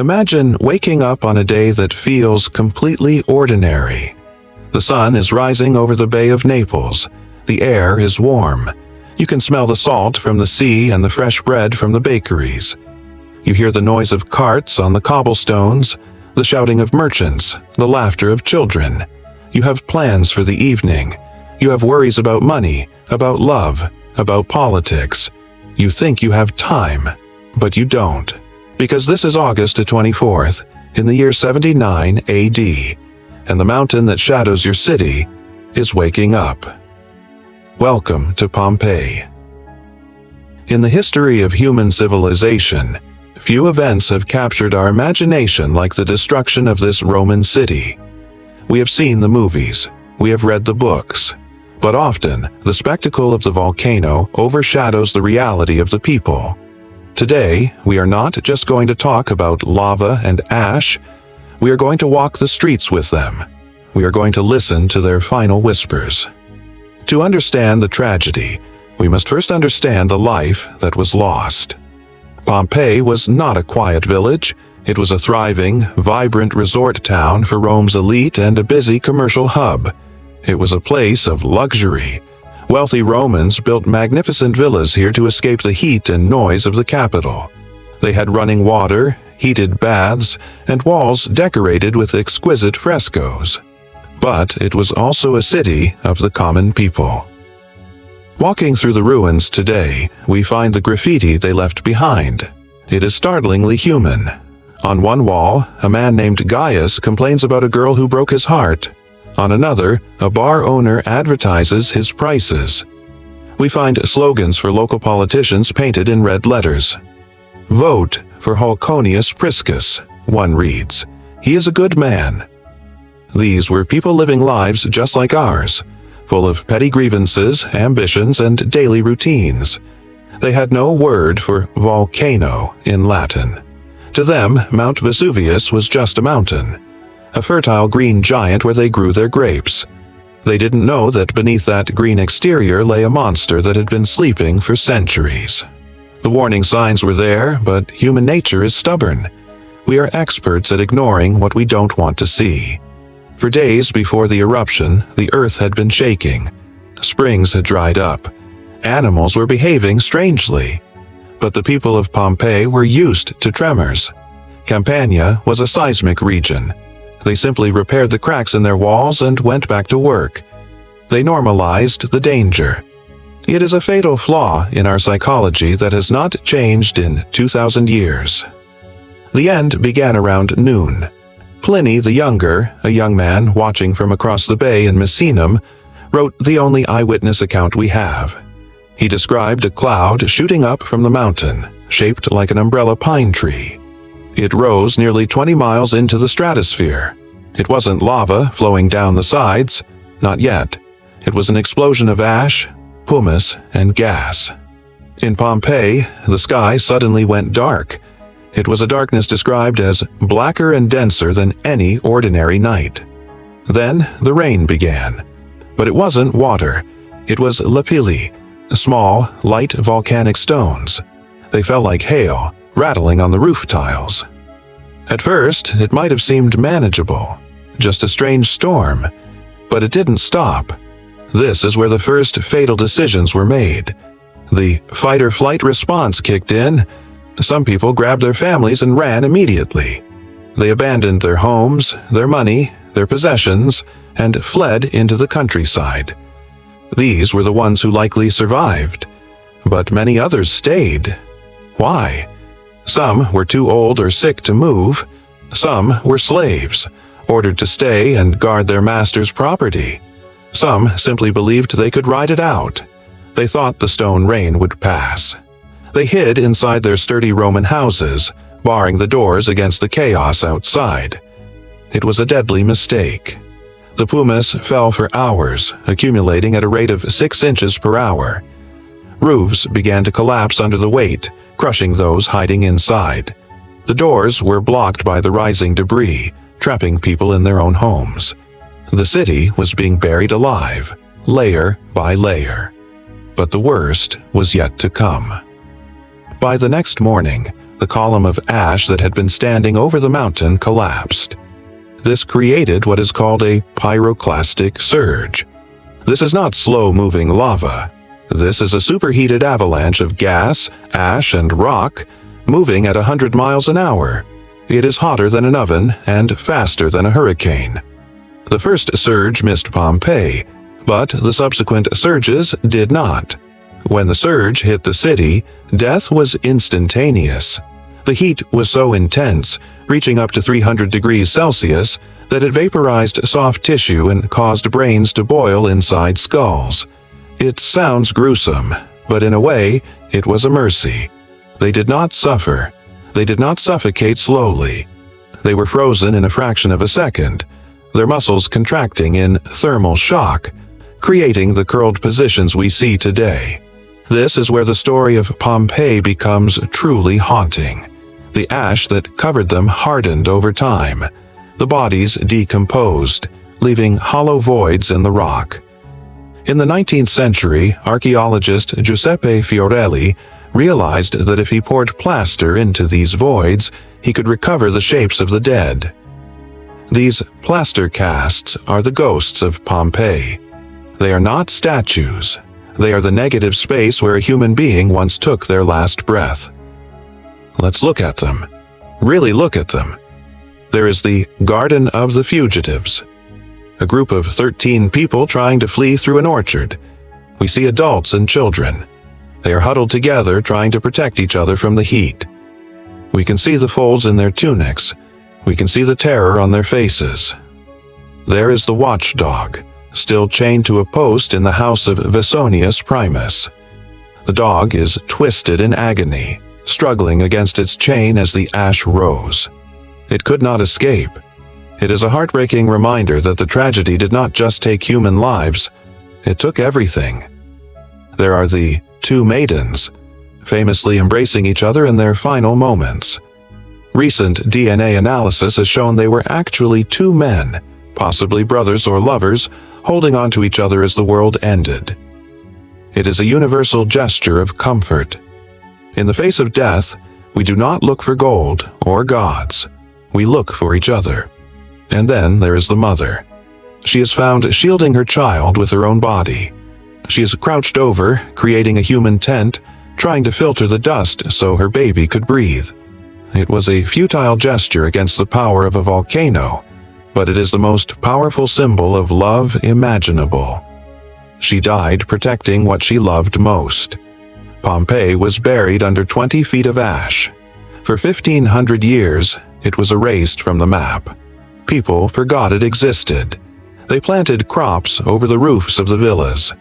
Imagine waking up on a day that feels completely ordinary. The sun is rising over the Bay of Naples. The air is warm. You can smell the salt from the sea and the fresh bread from the bakeries. You hear the noise of carts on the cobblestones, the shouting of merchants, the laughter of children. You have plans for the evening. You have worries about money, about love, about politics. You think you have time, but you don't. Because this is August 24th, in the year 79 AD, and the mountain that shadows your city is waking up. Welcome to Pompeii. In the history of human civilization, few events have captured our imagination like the destruction of this Roman city. We have seen the movies, we have read the books, but often the spectacle of the volcano overshadows the reality of the people. Today, we are not just going to talk about lava and ash, we are going to walk the streets with them. We are going to listen to their final whispers. To understand the tragedy, we must first understand the life that was lost. Pompeii was not a quiet village. It was a thriving, vibrant resort town for Rome's elite and a busy commercial hub. It was a place of luxury. Wealthy Romans built magnificent villas here to escape the heat and noise of the capital. They had running water, heated baths, and walls decorated with exquisite frescoes. But it was also a city of the common people. Walking through the ruins today, we find the graffiti they left behind. It is startlingly human. On one wall, a man named Gaius complains about a girl who broke his heart. On another, a bar owner advertises his prices. We find slogans for local politicians painted in red letters. "Vote for Hulconius Priscus," one reads. "He is a good man." These were people living lives just like ours, full of petty grievances, ambitions, and daily routines. They had no word for volcano in Latin. To them, Mount Vesuvius was just a mountain, a fertile green giant where they grew their grapes. They didn't know that beneath that green exterior lay a monster that had been sleeping for centuries. The warning signs were there, but human nature is stubborn. We are experts at ignoring what we don't want to see. For days before the eruption, the earth had been shaking. Springs had dried up. Animals were behaving strangely. But the people of Pompeii were used to tremors. Campania was a seismic region. They simply repaired the cracks in their walls and went back to work. They normalized the danger. It is a fatal flaw in our psychology that has not changed in 2,000 years. The end began around noon. Pliny the Younger, a young man watching from across the bay in Misenum, wrote the only eyewitness account we have. He described a cloud shooting up from the mountain, shaped like an umbrella pine tree. It rose nearly 20 miles into the stratosphere. It wasn't lava flowing down the sides, not yet. It was an explosion of ash, pumice, and gas. In Pompeii, the sky suddenly went dark. It was a darkness described as blacker and denser than any ordinary night. Then the rain began. But it wasn't water. It was lapilli, small, light volcanic stones. They fell like hail, rattling on the roof tiles. At first, it might have seemed manageable, just a strange storm, but it didn't stop. This is where the first fatal decisions were made. The fight-or-flight response kicked in. Some people grabbed their families and ran immediately. They abandoned their homes, their money, their possessions, and fled into the countryside. These were the ones who likely survived, but many others stayed. Why? Some were too old or sick to move. Some were slaves, ordered to stay and guard their master's property. Some simply believed they could ride it out. They thought the stone rain would pass. They hid inside their sturdy Roman houses, barring the doors against the chaos outside. It was a deadly mistake. The pumice fell for hours, accumulating at a rate of 6 inches per hour. Roofs began to collapse under the weight, crushing those hiding inside. The doors were blocked by the rising debris, trapping people in their own homes. The city was being buried alive, layer by layer. But the worst was yet to come. By the next morning, The column of ash that had been standing over the mountain collapsed. This created what is called a pyroclastic surge. This is not slow-moving lava. This is a superheated avalanche of gas, ash, and rock moving at 100 miles an hour. It is hotter than an oven and faster than a hurricane. The first surge missed Pompeii, but the subsequent surges did not. When the surge hit the city, death was instantaneous. The heat was so intense, reaching up to 300 degrees Celsius, that it vaporized soft tissue and caused brains to boil inside skulls. It sounds gruesome, but in a way, it was a mercy. They did not suffer. They did not suffocate slowly. They were frozen in a fraction of a second, their muscles contracting in thermal shock, creating the curled positions we see today. This is where the story of Pompeii becomes truly haunting. The ash that covered them hardened over time. The bodies decomposed, leaving hollow voids in the rock. In the 19th century, archaeologist Giuseppe Fiorelli realized that if he poured plaster into these voids, he could recover the shapes of the dead. These plaster casts are the ghosts of Pompeii. They are not statues. They are the negative space where a human being once took their last breath. Let's look at them. Really look at them. There is the Garden of the Fugitives, a group of 13 people trying to flee through an orchard. We see adults and children. They are huddled together trying to protect each other from the heat. We can see the folds in their tunics. We can see the terror on their faces. There is the watchdog, still chained to a post in the house of Vesuvius Primus. The dog is twisted in agony, struggling against its chain as the ash rose. It could not escape. It is a heartbreaking reminder that the tragedy did not just take human lives, it took everything. There are the two Maidens, famously embracing each other in their final moments. Recent DNA analysis has shown they were actually two men, possibly brothers or lovers, holding on to each other as the world ended. It is a universal gesture of comfort. In the face of death, we do not look for gold or gods. We look for each other. And then there is the mother. She is found shielding her child with her own body. She is crouched over, creating a human tent, trying to filter the dust so her baby could breathe. It was a futile gesture against the power of a volcano, but it is the most powerful symbol of love imaginable. She died protecting what she loved most. Pompeii was buried under 20 feet of ash. For 1,500 years, it was erased from the map. People forgot it existed. They planted crops over the roofs of the villas.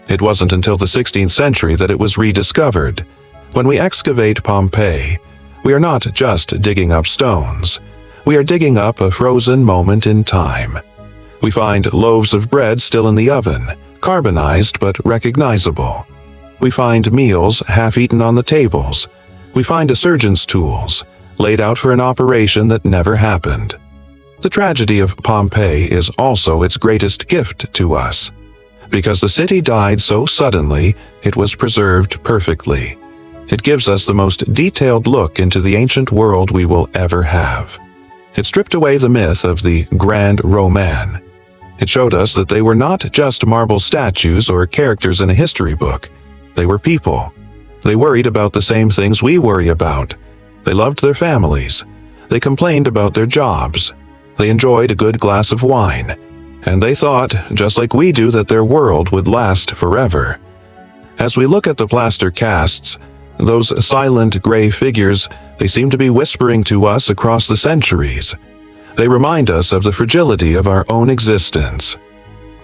It wasn't until the 16th century that it was rediscovered. When we excavate Pompeii, we are not just digging up stones. We are digging up a frozen moment in time. We find loaves of bread still in the oven, carbonized but recognizable. We find meals half-eaten on the tables. We find a surgeon's tools, laid out for an operation that never happened. The tragedy of Pompeii is also its greatest gift to us. Because the city died so suddenly, it was preserved perfectly. It gives us the most detailed look into the ancient world we will ever have. It stripped away the myth of the Grand Roman. It showed us that they were not just marble statues or characters in a history book. They were people. They worried about the same things we worry about. They loved their families. They complained about their jobs. They enjoyed a good glass of wine. And they thought, just like we do, that their world would last forever. As we look at the plaster casts, those silent gray figures, they seem to be whispering to us across the centuries. They remind us of the fragility of our own existence.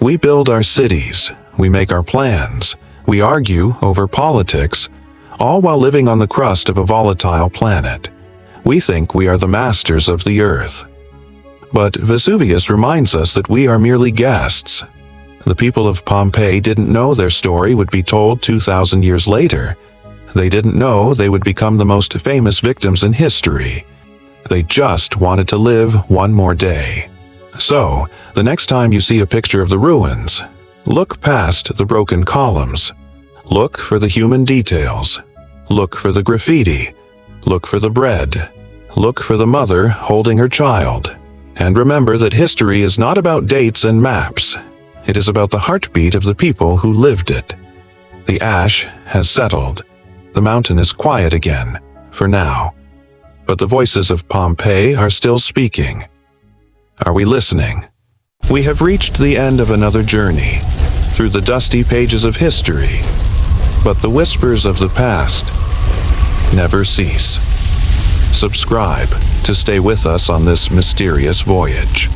We build our cities. We make our plans. We argue over politics, all while living on the crust of a volatile planet. We think we are the masters of the earth. But Vesuvius reminds us that we are merely guests. The people of Pompeii didn't know their story would be told 2,000 years later. They didn't know they would become the most famous victims in history. They just wanted to live one more day. So, the next time you see a picture of the ruins, look past the broken columns. Look for the human details. Look for the graffiti. Look for the bread. Look for the mother holding her child. And remember that history is not about dates and maps. It is about the heartbeat of the people who lived it. The ash has settled. The mountain is quiet again, for now. But the voices of Pompeii are still speaking. Are we listening? We have reached the end of another journey, through the dusty pages of history. But the whispers of the past never cease. Subscribe to stay with us on this mysterious voyage.